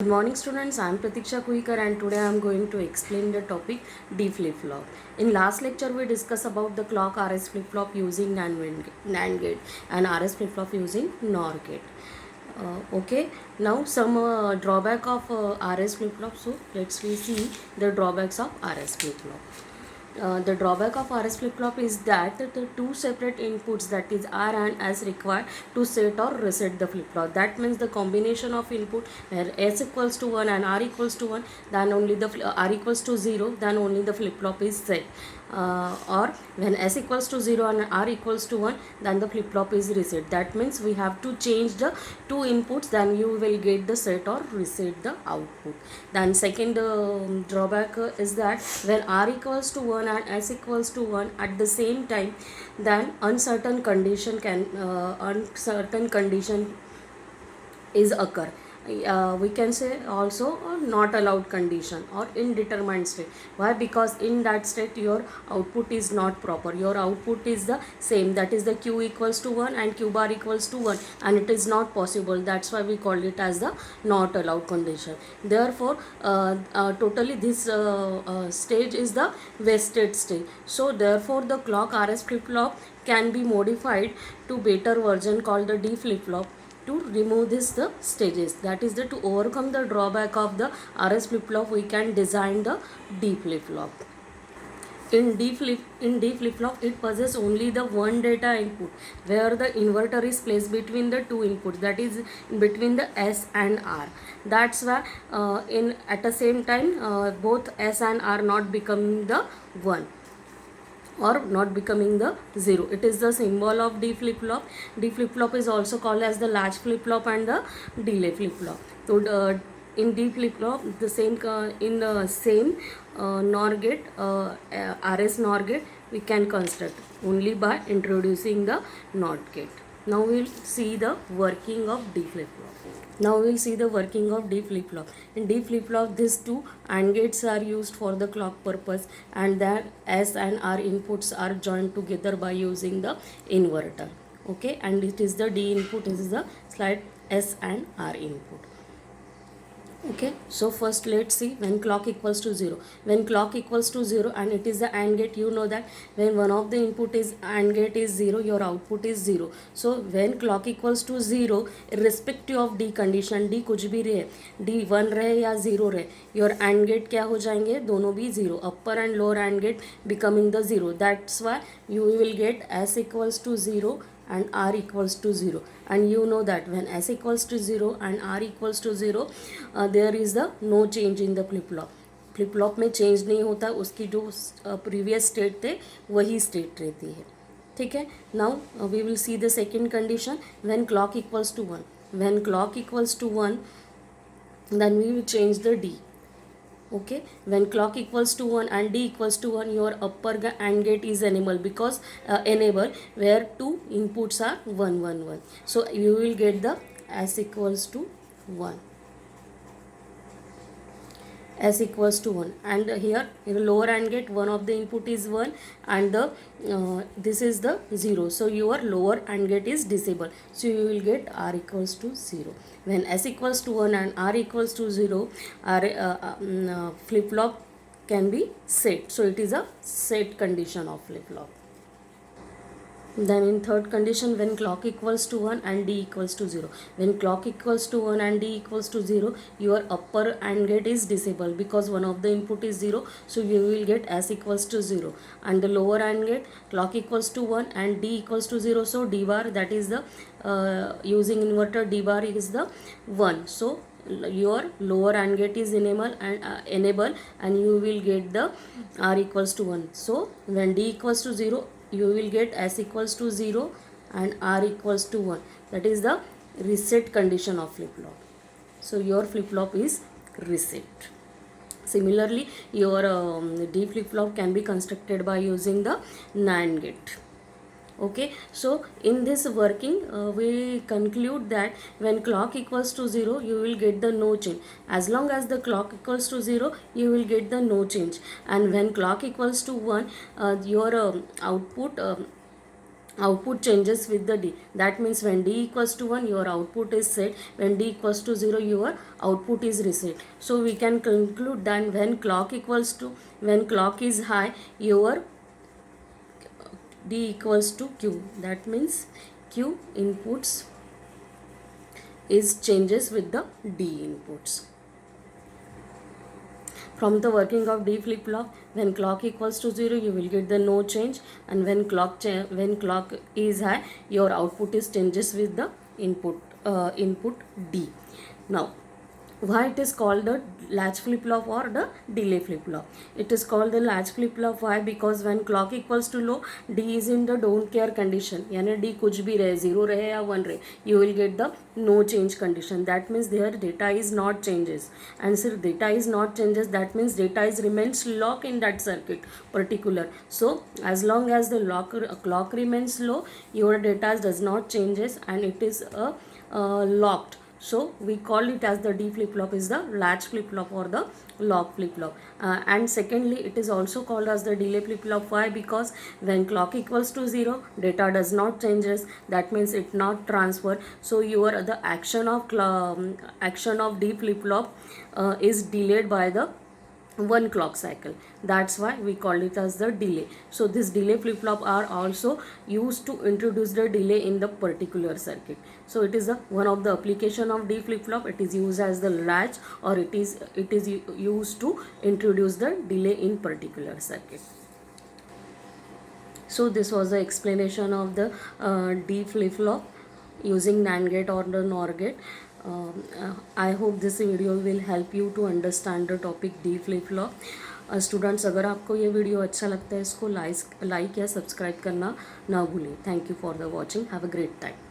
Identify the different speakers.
Speaker 1: Good morning students, I am Pratiksha Kuikar and today I am going to explain the topic D flip-flop. In last lecture we discussed about the clock RS flip-flop using NAND gate and RS flip-flop using NOR gate. Okay, now some drawback of RS flip-flop. So let's see the drawbacks of RS flip-flop. The drawback of RS flip-flop is that the two separate inputs, that is R and S, required to set or reset the flip-flop. That means the combination of input where S equals to 1 and R equals to 1, then only the R equals to 0, then only the flip-flop is set. Or when S equals to 0 and R equals to 1, then the flip-flop is reset. That means we have to change the two inputs, then you will get the set or reset the output. Then second drawback is that when R equals to 1 and S equals to 1 at the same time, then uncertain condition is occur. We can say also a not allowed condition or indeterminate state. Why? Because in that state your output is not proper, your output is the same, that is the Q equals to 1 and Q bar equals to 1, and it is not possible. That's why we called it as the not allowed condition. Therefore totally this stage is the wasted stage. So therefore the clock RS flip-flop can be modified to better version called the D flip-flop to remove the stages. That is to overcome the drawback of the RS flip-flop, we can design the D flip-flop. In D flip-flop, it possesses only the one data input where the inverter is placed between the two inputs, that is between the S and R. That's why in at the same time both S and R not becoming the 1 or not becoming the 0. It is the symbol of D flip-flop. D flip-flop is also called as the latch flip-flop and the delay flip-flop. So in D flip-flop, the same in the same NOR gate, RS NOR gate, we can construct only by introducing the NOT gate. Now we will see the working of D flip-flop. Now we will see the working of D flip-flop. In D flip-flop, these two AND gates are used for the clock purpose, and that S and R inputs are joined together by using the inverter. Okay, and it is the D input, this is the slide S and R input. Okay, so first let's see when clock equals to 0. When clock equals to 0 and it is the AND gate, you know that when one of the input is AND gate is 0, your output is 0. So when clock equals to 0, irrespective of D condition, D कुछ भी रहे, D 1 रहे या 0 रहे, your AND gate क्या हो जाएंगे, दोनों भी 0. Upper and lower AND gate becoming the 0. That's why you will get S equals to 0 and R equals to 0, and you know that when S equals to 0 and R equals to 0 there is the no change in the flip-flop. flip-flop में change नहीं होता, उसकी जो previous state थे वही state रहती है. ठीक है. Now we will see the second condition when clock equals to 1. When clock equals to 1 then we will change the D. Okay, when clock equals to 1 and D equals to 1, your upper AND gate is enable, because enable where two inputs are 1 1 1. So you will get the S equals to 1. S equals to 1, and here in the lower AND gate one of the input is 1 and the this is the 0, so your lower AND gate is disabled, so you will get R equals to 0. When S equals to 1 and R equals to 0, flip-flop can be set, so it is a set condition of flip-flop. Then in third condition, when clock equals to 1 and D equals to 0. When clock equals to 1 and D equals to 0, your upper AND gate is disabled because one of the input is 0, so you will get S equals to 0. And the lower AND gate, clock equals to 1 and D equals to 0, so D bar, that is the using inverter, D bar is the 1. So your lower AND gate is enable and you will get the R equals to 1. So when D equals to 0, you will get S equals to 0 and R equals to 1. That is the reset condition of flip-flop. So your flip-flop is reset. Similarly, your D flip-flop can be constructed by using the NAND gate. Okay, so in this working we conclude that when clock equals to 0, you will get the no change. As long as the clock equals to 0, you will get the no change, and when clock equals to 1, your output output changes with the D. That means when D equals to 1, your output is set. When D equals to 0, your output is reset. So we can conclude that when clock is high, your D equals to Q. That means Q inputs is changes with the D inputs. From the working of D flip flop, when clock equals to 0, you will get the no change, and when clock is high, your output is changes with the input D. Now, why it is called the latch flip flop or the delay flip flop? It is called the latch flip flop. Why? Because when clock equals to low, D is in the don't care condition. यानी D कुछ भी रहे, 0 रहे या 1 रहे, you will get the no change condition. That means their data is not changes, and since data is not changes, that means data is remains locked in that circuit particular. So as long as the clock remains low, your data does not changes, and it is locked. So we call it as the D flip flop is the latch flip flop or the lock flip flop. And secondly, it is also called as the delay flip flop. Why? Because when clock equals to 0, data does not changes. That means it not transfer. So your the action of D flip flop is delayed by the 1 clock cycle. That's why we call it as the delay. So this delay flip flop are also used to introduce the delay in the particular circuit. So it is one of the application of D flip flop. It is used as the latch, or it is used to introduce the delay in particular circuit. So this was the explanation of the D flip flop using NAND gate or the NOR gate. I hope this video will help you to understand the topic D flip flop. Students, अगर आपको ये video अच्छा लगता है, इसको like या subscribe करना ना भूलें. Thank you for the watching. Have a great time.